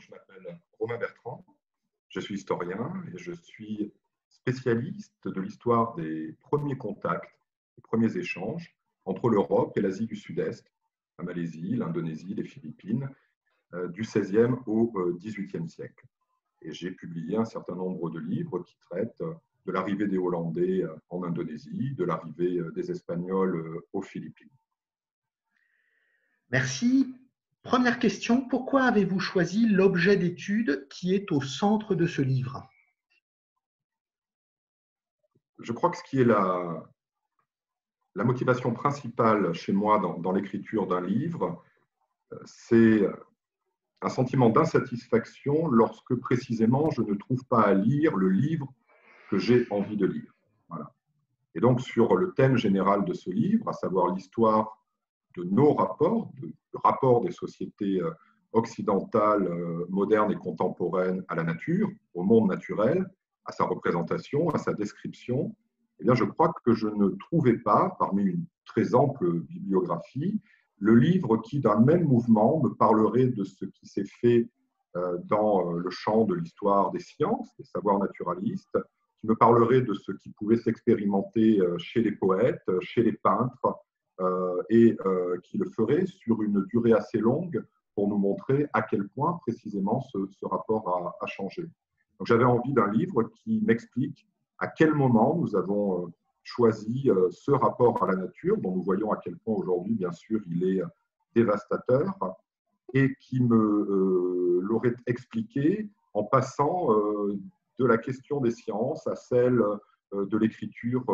je m'appelle Romain Bertrand, je suis historien et je suis spécialiste de l'histoire des premiers contacts, des premiers échanges entre l'Europe et l'Asie du Sud-Est, la Malaisie, l'Indonésie, les Philippines, du XVIe au XVIIIe siècle. Et j'ai publié un certain nombre de livres qui traitent de l'arrivée des Hollandais en Indonésie, de l'arrivée des Espagnols aux Philippines. Merci. Première question, pourquoi avez-vous choisi l'objet d'étude qui est au centre de ce livre? Je crois que ce qui est la motivation principale chez moi dans l'écriture d'un livre, c'est un sentiment d'insatisfaction lorsque précisément je ne trouve pas à lire le livre que j'ai envie de lire. Voilà. Et donc sur le thème général de ce livre, à savoir l'histoire de nos rapports, du rapport des sociétés occidentales, modernes et contemporaines à la nature, au monde naturel, à sa représentation, à sa description, eh bien, je crois que je ne trouvais pas, parmi une très ample bibliographie, le livre qui, d'un même mouvement, me parlerait de ce qui s'est fait dans le champ de l'histoire des sciences, des savoirs naturalistes, qui me parlerait de ce qui pouvait s'expérimenter chez les poètes, chez les peintres, et qui le ferait sur une durée assez longue pour nous montrer à quel point précisément ce rapport a changé. Donc j'avais envie d'un livre qui m'explique à quel moment nous avons choisi ce rapport à la nature, dont nous voyons à quel point aujourd'hui, bien sûr, il est dévastateur, et qui me l'aurait expliqué en passant de la question des sciences à celle de l'écriture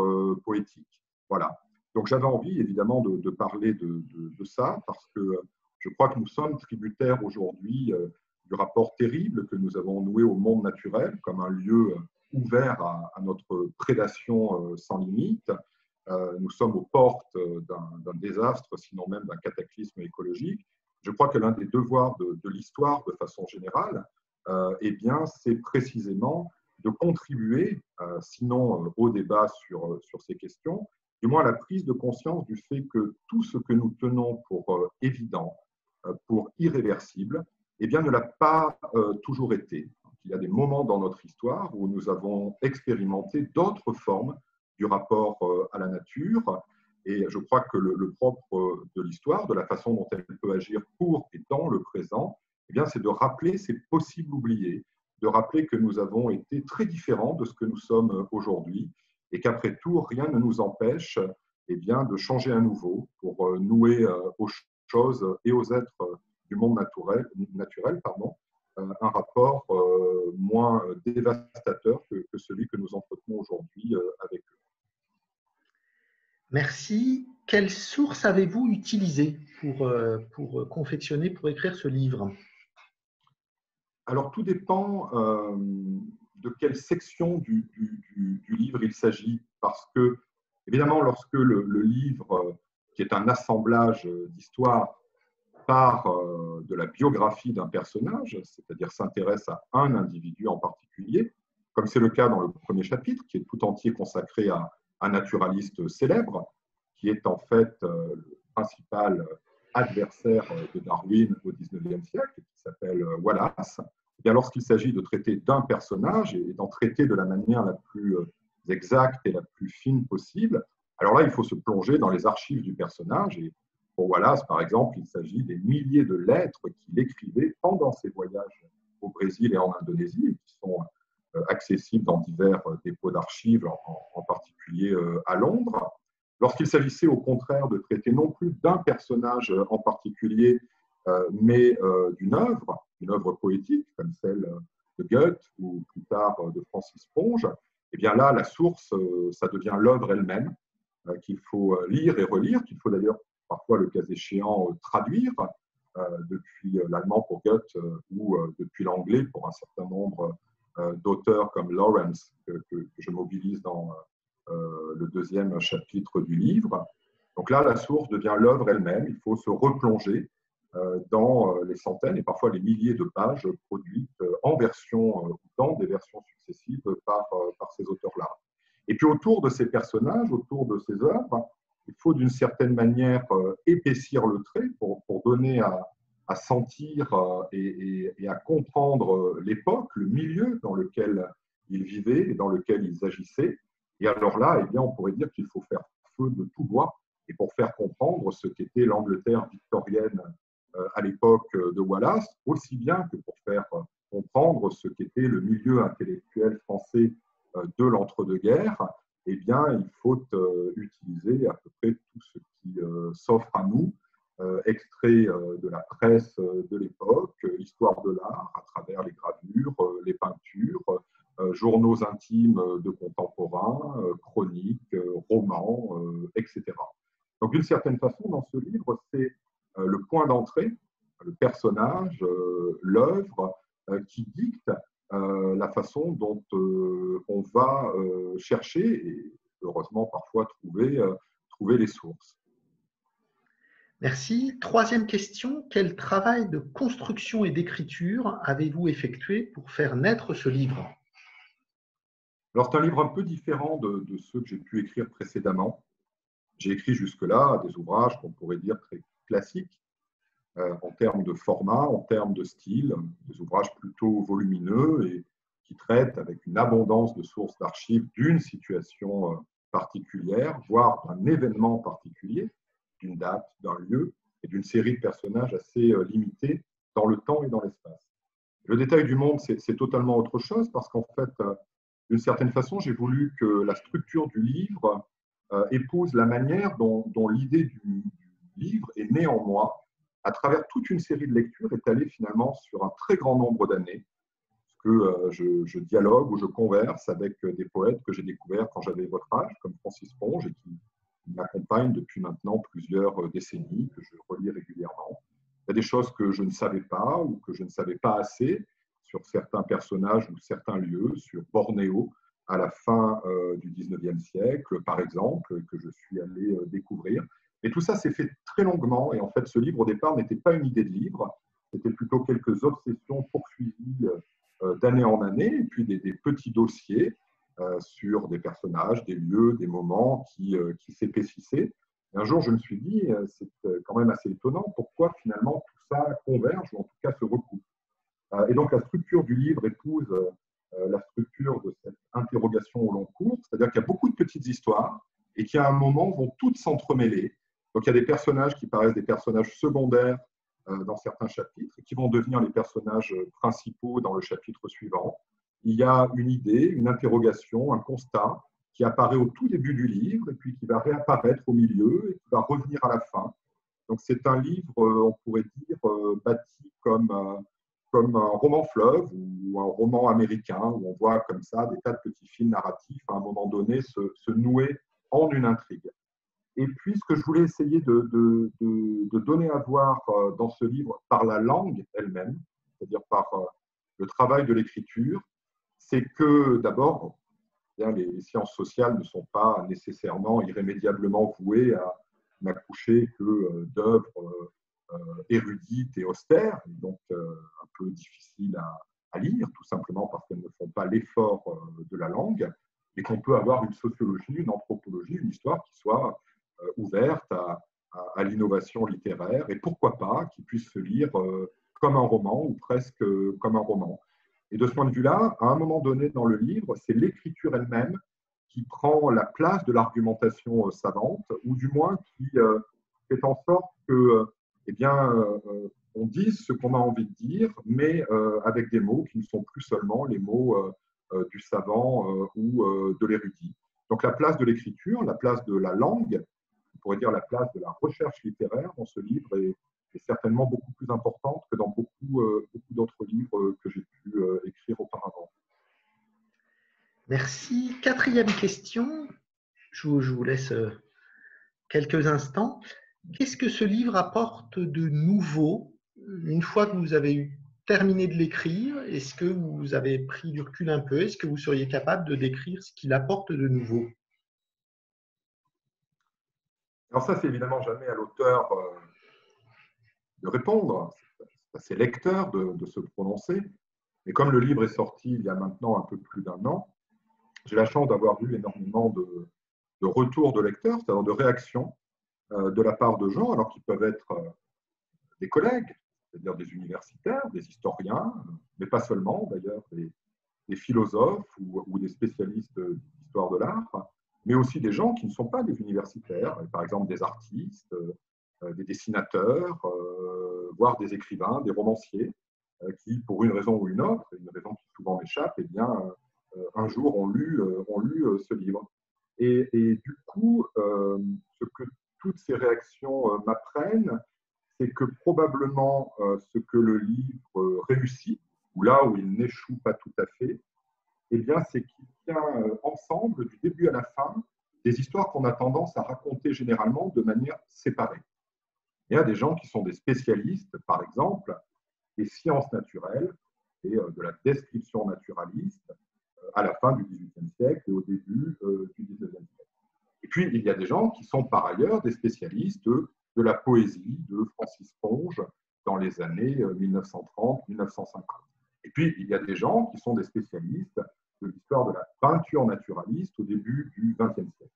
poétique. Voilà. Donc j'avais envie évidemment de parler de ça parce que je crois que nous sommes tributaires aujourd'hui du rapport terrible que nous avons noué au monde naturel comme un lieu ouvert à notre prédation sans limite. Nous sommes aux portes d'un désastre, sinon même d'un cataclysme écologique. Je crois que l'un des devoirs de l'histoire de façon générale, eh bien, c'est précisément de contribuer, sinon au débat sur ces questions, du moins à la prise de conscience du fait que tout ce que nous tenons pour évident, pour irréversible, eh bien, ne l'a pas toujours été. Il y a des moments dans notre histoire où nous avons expérimenté d'autres formes du rapport à la nature. Et je crois que le propre de l'histoire, de la façon dont elle peut agir pour et dans le présent, eh bien, c'est de rappeler ces possibles oubliés, de rappeler que nous avons été très différents de ce que nous sommes aujourd'hui et qu'après tout, rien ne nous empêche eh bien, de changer à nouveau pour nouer aux choses et aux êtres du monde naturel un rapport moins dévastateur que celui que nous entretenons aujourd'hui avec eux. Merci. Quelles sources avez-vous utilisées pour confectionner, pour écrire ce livre? Alors, tout dépend de quelle section du livre il s'agit, parce que, évidemment, lorsque le livre, qui est un assemblage d'histoires, part de la biographie d'un personnage, c'est-à-dire s'intéresse à un individu en particulier, comme c'est le cas dans le premier chapitre, qui est tout entier consacré à un naturaliste célèbre, qui est en fait le principal adversaire de Darwin au XIXe siècle, qui s'appelle Wallace. Et bien, lorsqu'il s'agit de traiter d'un personnage et d'en traiter de la manière la plus exacte et la plus fine possible, alors là, il faut se plonger dans les archives du personnage. Et pour Wallace, par exemple, il s'agit des milliers de lettres qu'il écrivait pendant ses voyages au Brésil et en Indonésie, qui sont accessibles dans divers dépôts d'archives, en particulier à Londres. Lorsqu'il s'agissait au contraire de traiter non plus d'un personnage en particulier, mais d'une œuvre poétique, comme celle de Goethe ou plus tard de Francis Ponge, eh bien là, la source, ça devient l'œuvre elle-même, qu'il faut lire et relire, qu'il faut d'ailleurs parfois, le cas échéant, traduire depuis l'allemand pour Goethe ou depuis l'anglais pour un certain nombre d'auteurs comme Lawrence, que je mobilise dans le deuxième chapitre du livre. Donc là, la source devient l'œuvre elle-même. Il faut se replonger dans les centaines et parfois les milliers de pages produites en version ou dans des versions successives par ces auteurs-là. Et puis autour de ces personnages, autour de ces œuvres, il faut d'une certaine manière épaissir le trait pour donner à à sentir et à comprendre l'époque, le milieu dans lequel ils vivaient et dans lequel ils agissaient. Et alors là, eh bien, on pourrait dire qu'il faut faire feu de tout bois et pour faire comprendre ce qu'était l'Angleterre victorienne à l'époque de Wallace, aussi bien que pour faire comprendre ce qu'était le milieu intellectuel français de l'entre-deux-guerres, eh bien, il faut utiliser à peu près tout ce qui s'offre à nous, extraits de la presse de l'époque, histoire de l'art à travers les gravures, les peintures, journaux intimes de contemporains, chroniques, romans, etc. Donc, d'une certaine façon, dans ce livre, c'est le point d'entrée, le personnage, l'œuvre qui dicte la façon dont on va chercher et heureusement parfois trouver les sources. Merci. Troisième question, quel travail de construction et d'écriture avez-vous effectué pour faire naître ce livre? Alors, c'est un livre un peu différent de ceux que j'ai pu écrire précédemment. J'ai écrit jusque-là des ouvrages qu'on pourrait dire très classiques en termes de format, en termes de style, des ouvrages plutôt volumineux et qui traitent avec une abondance de sources d'archives d'une situation particulière, voire d'un événement particulier, d'une date, d'un lieu et d'une série de personnages assez limités dans le temps et dans l'espace. Le détail du monde, c'est totalement autre chose parce qu'en fait, d'une certaine façon, j'ai voulu que la structure du livre épouse la manière dont l'idée du livre est née en moi à travers toute une série de lectures étalées finalement sur un très grand nombre d'années, que je dialogue ou je converse avec des poètes que j'ai découverts quand j'avais votre âge, comme Francis Ponge, et qui m'accompagnent depuis maintenant plusieurs décennies, que je relis régulièrement. Il y a des choses que je ne savais pas ou que je ne savais pas assez sur certains personnages ou certains lieux, sur Bornéo à la fin du 19e siècle, par exemple, que je suis allé découvrir. Et tout ça s'est fait très longuement. Et en fait, ce livre, au départ, n'était pas une idée de livre. C'était plutôt quelques obsessions poursuivies d'année en année, et puis des petits dossiers sur des personnages, des lieux, des moments qui s'épaississaient. Et un jour, je me suis dit, c'est quand même assez étonnant, pourquoi finalement tout ça converge, ou en tout cas se recoupe. Et donc, la structure du livre épouse la structure de cette interrogation au long cours, c'est-à-dire qu'il y a beaucoup de petites histoires et qui, à un moment, vont toutes s'entremêler. Donc, il y a des personnages qui paraissent des personnages secondaires dans certains chapitres et qui vont devenir les personnages principaux dans le chapitre suivant. Il y a une idée, une interrogation, un constat qui apparaît au tout début du livre et puis qui va réapparaître au milieu et qui va revenir à la fin. Donc, c'est un livre, on pourrait dire, bâti comme un roman fleuve ou un roman américain où on voit comme ça des tas de petits fils narratifs à un moment donné se nouer en une intrigue. Et puis, ce que je voulais essayer de donner à voir dans ce livre par la langue elle-même, c'est-à-dire par le travail de l'écriture, c'est que d'abord, les sciences sociales ne sont pas nécessairement irrémédiablement vouées à n'accoucher que d'œuvres érudites et austères, donc un peu difficiles à lire, tout simplement parce qu'elles ne font pas l'effort de la langue, et qu'on peut avoir une sociologie, une anthropologie, une histoire qui soit ouverte à l'innovation littéraire, et pourquoi pas qui puisse se lire comme un roman ou presque comme un roman. Et de ce point de vue-là, à un moment donné dans le livre, c'est l'écriture elle-même qui prend la place de l'argumentation savante, ou du moins qui fait en sorte que, eh bien, on dise ce qu'on a envie de dire, mais avec des mots qui ne sont plus seulement les mots du savant ou de l'érudit. Donc la place de l'écriture, la place de la langue, on pourrait dire la place de la recherche littéraire dans ce livre est certainement beaucoup plus importante que dans beaucoup d'autres livres que j'ai pu écrire auparavant. Merci. Quatrième question, je vous laisse quelques instants. Qu'est-ce que ce livre apporte de nouveau une fois que vous avez terminé de l'écrire? Est-ce que vous avez pris du recul un peu? Est-ce que vous seriez capable de décrire ce qu'il apporte de nouveau? Alors ça, c'est évidemment jamais à l'auteur de répondre, c'est à ses lecteurs de se prononcer. Mais comme le livre est sorti il y a maintenant un peu plus d'un an, j'ai la chance d'avoir eu énormément de retours de lecteurs, c'est-à-dire de réactions de la part de gens, alors qu'ils peuvent être des collègues, c'est-à-dire des universitaires, des historiens, mais pas seulement d'ailleurs, des philosophes ou des spécialistes d'histoire de l'art, mais aussi des gens qui ne sont pas des universitaires, par exemple des artistes, des dessinateurs, voire des écrivains, des romanciers, qui, pour une raison ou une autre, une raison qui souvent m'échappe, eh bien, un jour ont lu ce livre. Et du coup, ce que toutes ces réactions m'apprennent, c'est que probablement ce que le livre réussit, ou là où il n'échoue pas tout à fait, eh bien, c'est qu'il tient ensemble, du début à la fin, des histoires qu'on a tendance à raconter généralement de manière séparée. Il y a des gens qui sont des spécialistes, par exemple, des sciences naturelles et de la description naturaliste à la fin du XVIIIe siècle et au début du XIXe siècle. Et puis, il y a des gens qui sont par ailleurs des spécialistes de la poésie de Francis Ponge dans les années 1930-1950. Et puis, il y a des gens qui sont des spécialistes de l'histoire de la peinture naturaliste au début du XXe siècle.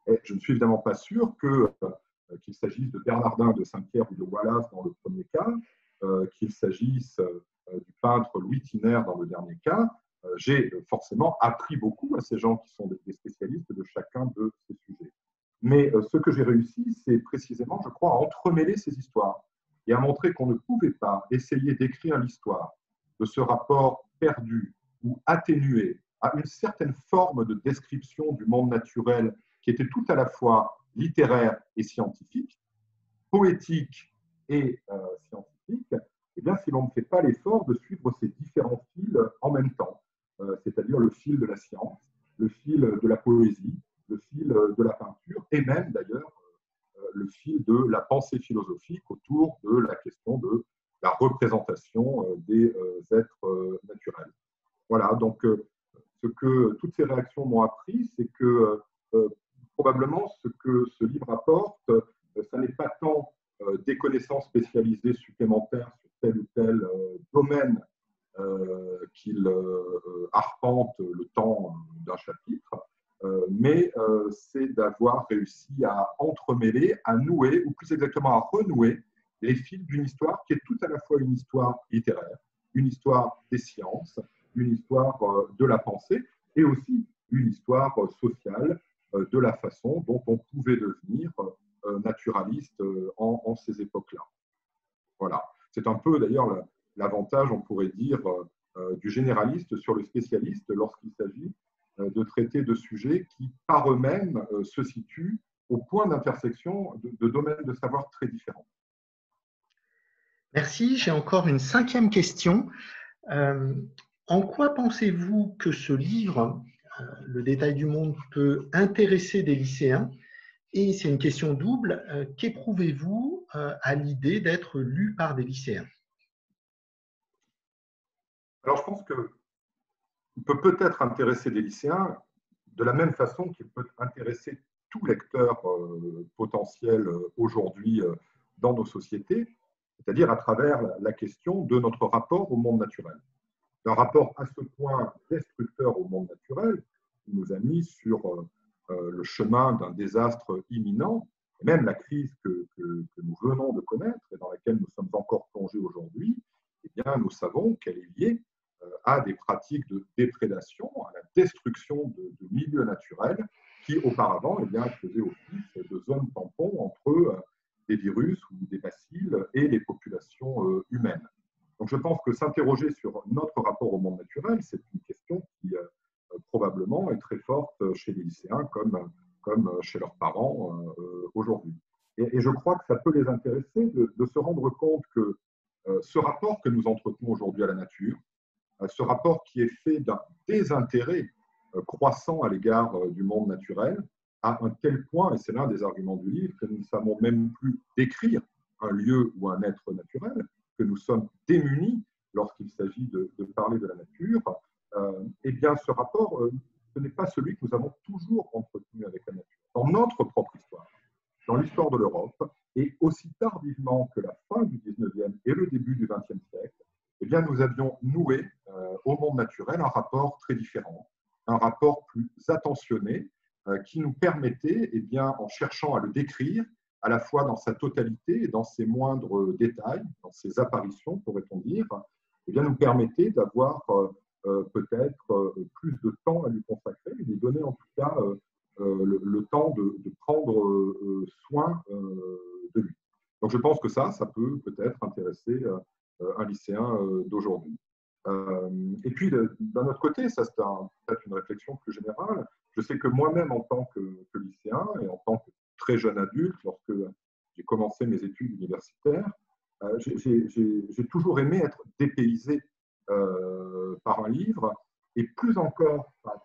Et je ne suis évidemment pas sûr qu'il s'agisse de Bernardin de Saint-Pierre ou de Wallace dans le premier cas, qu'il s'agisse du peintre Louis Thiner dans le dernier cas. J'ai forcément appris beaucoup à ces gens qui sont des spécialistes de chacun de ces sujets. Mais ce que j'ai réussi, c'est précisément, je crois, à entremêler ces histoires et à montrer qu'on ne pouvait pas essayer d'écrire l'histoire de ce rapport perdu ou atténué à une certaine forme de description du monde naturel qui était tout à la fois littéraire et scientifique, poétique et scientifique, eh bien, si l'on ne fait pas l'effort de suivre ces différents fils en même temps, c'est-à-dire le fil de la science, le fil de la poésie, le fil de la peinture, et même d'ailleurs le fil de la pensée philosophique autour de la question de la représentation des êtres naturels. Voilà, donc ce que toutes ces réactions m'ont appris, c'est que probablement ce que ce livre apporte, ça n'est pas tant des connaissances spécialisées supplémentaires sur tel ou tel domaine qu'il arpente le temps d'un chapitre, mais c'est d'avoir réussi à entremêler, à nouer, ou plus exactement à renouer les fils d'une histoire qui est tout à la fois une histoire littéraire, une histoire des sciences, une histoire de la pensée, et aussi une histoire sociale de la façon dont on pouvait devenir naturaliste en ces époques-là. Voilà. C'est un peu d'ailleurs l'avantage, on pourrait dire, du généraliste sur le spécialiste lorsqu'il s'agit de traiter de sujets qui, par eux-mêmes, se situent au point d'intersection de domaines de savoir très différents. Merci. J'ai encore une 5e question. En quoi pensez-vous que ce livre, Le détail du monde, peut intéresser des lycéens? Et c'est une question double. Qu'éprouvez-vous à l'idée d'être lu par des lycéens? Alors, je pense qu'il peut peut-être intéresser des lycéens de la même façon qu'il peut intéresser tout lecteur potentiel aujourd'hui dans nos sociétés, c'est-à-dire à travers la question de notre rapport au monde naturel. Un rapport à ce point destructeur au monde naturel qui nous a mis sur le chemin d'un désastre imminent, et même la crise que nous venons de connaître et dans laquelle nous sommes encore plongés aujourd'hui, eh bien, nous savons qu'elle est liée à des pratiques de déprédation, à la destruction de milieux naturels qui, auparavant, eh bien, faisaient office de zones tampons entre des virus ou des bacilles et les populations humaines. Donc, je pense que s'interroger sur notre rapport au monde naturel, c'est une question qui probablement est très forte chez les lycéens comme chez leurs parents aujourd'hui. Et je crois que ça peut les intéresser de se rendre compte que ce rapport que nous entretenons aujourd'hui à la nature, ce rapport qui est fait d'un désintérêt croissant à l'égard du monde naturel, à un tel point, et c'est l'un des arguments du livre, que nous ne savons même plus décrire un lieu ou un être naturel, que nous sommes démunis lorsqu'il s'agit de parler de la nature, eh bien ce rapport, ce n'est pas celui que nous avons toujours entretenu avec la nature. Dans notre propre histoire, dans l'histoire de l'Europe, et aussi tardivement que la fin du 19e et le début du 20e siècle, eh bien, nous avions noué au monde naturel un rapport très différent, un rapport plus attentionné qui nous permettait, eh bien, en cherchant à le décrire, à la fois dans sa totalité et dans ses moindres détails, dans ses apparitions, pourrait-on dire, eh bien, nous permettait d'avoir peut-être plus de temps à lui consacrer, et lui donner en tout cas le temps de prendre soin de lui. Donc je pense que ça peut peut-être intéresser un lycéen d'aujourd'hui. Et puis, d'un autre côté, ça c'est peut-être une réflexion plus générale, je sais que moi-même en tant que lycéen et en tant que très jeune adulte, lorsque j'ai commencé mes études universitaires, j'ai toujours aimé être dépaysé par un livre, et plus encore par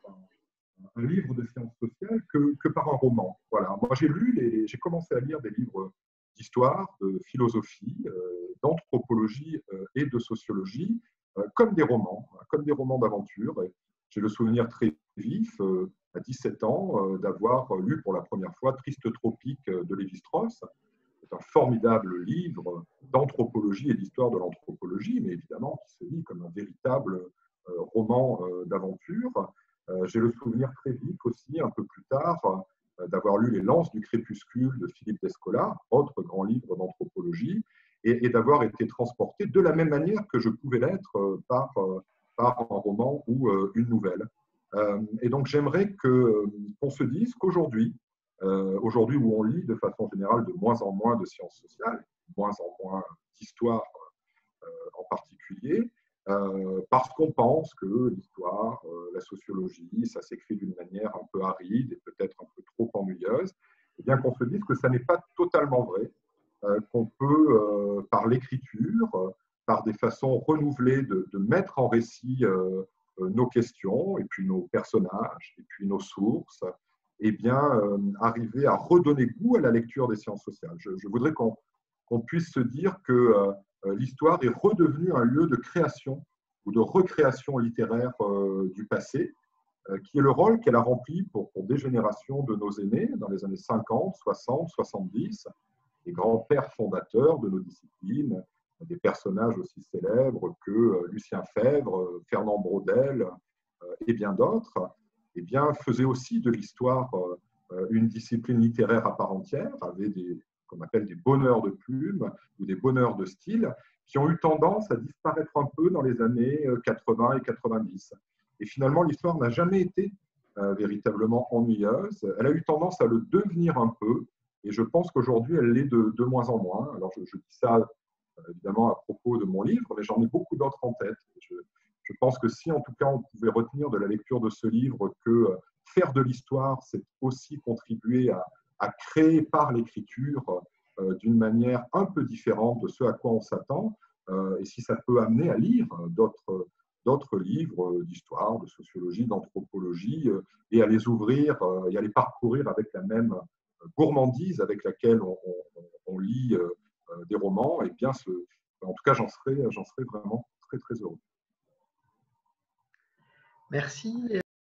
un livre de sciences sociales que par un roman. Voilà. Moi, j'ai commencé à lire des livres d'histoire, de philosophie, d'anthropologie et de sociologie, comme des romans d'aventure. J'ai le souvenir très vif, à 17 ans, d'avoir lu pour la première fois Triste Tropique de Lévi-Strauss. C'est un formidable livre d'anthropologie et d'histoire de l'anthropologie, mais évidemment qui se lit comme un véritable roman d'aventure. J'ai le souvenir très vif aussi, un peu plus tard, d'avoir lu Les Lances du crépuscule de Philippe Descola, autre grand livre d'anthropologie, et d'avoir été transporté de la même manière que je pouvais l'être par un roman ou une nouvelle. Et donc j'aimerais qu'on se dise qu'aujourd'hui, aujourd'hui où on lit de façon générale de moins en moins de sciences sociales, de moins en moins d'histoire en particulier, parce qu'on pense que l'histoire, la sociologie, ça s'écrit d'une manière un peu aride et peut-être un peu trop ennuyeuse, et bien qu'on se dise que ça n'est pas totalement vrai, qu'on peut, par l'écriture, par des façons renouvelées de mettre en récit nos questions, et puis nos personnages, et puis nos sources, et bien arriver à redonner goût à la lecture des sciences sociales. Je voudrais qu'on puisse se dire que l'histoire est redevenue un lieu de création ou de recréation littéraire du passé, qui est le rôle qu'elle a rempli pour des générations de nos aînés dans les années 50, 60, 70, les grands-pères fondateurs de nos disciplines, des personnages aussi célèbres que Lucien Febvre, Fernand Braudel et bien d'autres, eh bien, faisaient aussi de l'histoire une discipline littéraire à part entière, avec qu'on appelle des bonheurs de plume ou des bonheurs de style, qui ont eu tendance à disparaître un peu dans les années 80 et 90. Et finalement, l'histoire n'a jamais été véritablement ennuyeuse. Elle a eu tendance à le devenir un peu, et je pense qu'aujourd'hui, elle l'est de moins en moins. Alors, je dis ça évidemment à propos de mon livre, mais j'en ai beaucoup d'autres en tête. Je pense que si, en tout cas, on pouvait retenir de la lecture de ce livre que faire de l'histoire, c'est aussi contribuer à créer par l'écriture d'une manière un peu différente de ce à quoi on s'attend, et si ça peut amener à lire d'autres livres d'histoire, de sociologie, d'anthropologie, et à les ouvrir et à les parcourir avec la même gourmandise avec laquelle on lit des romans, et bien en tout cas, j'en serais vraiment très, très heureux. Merci.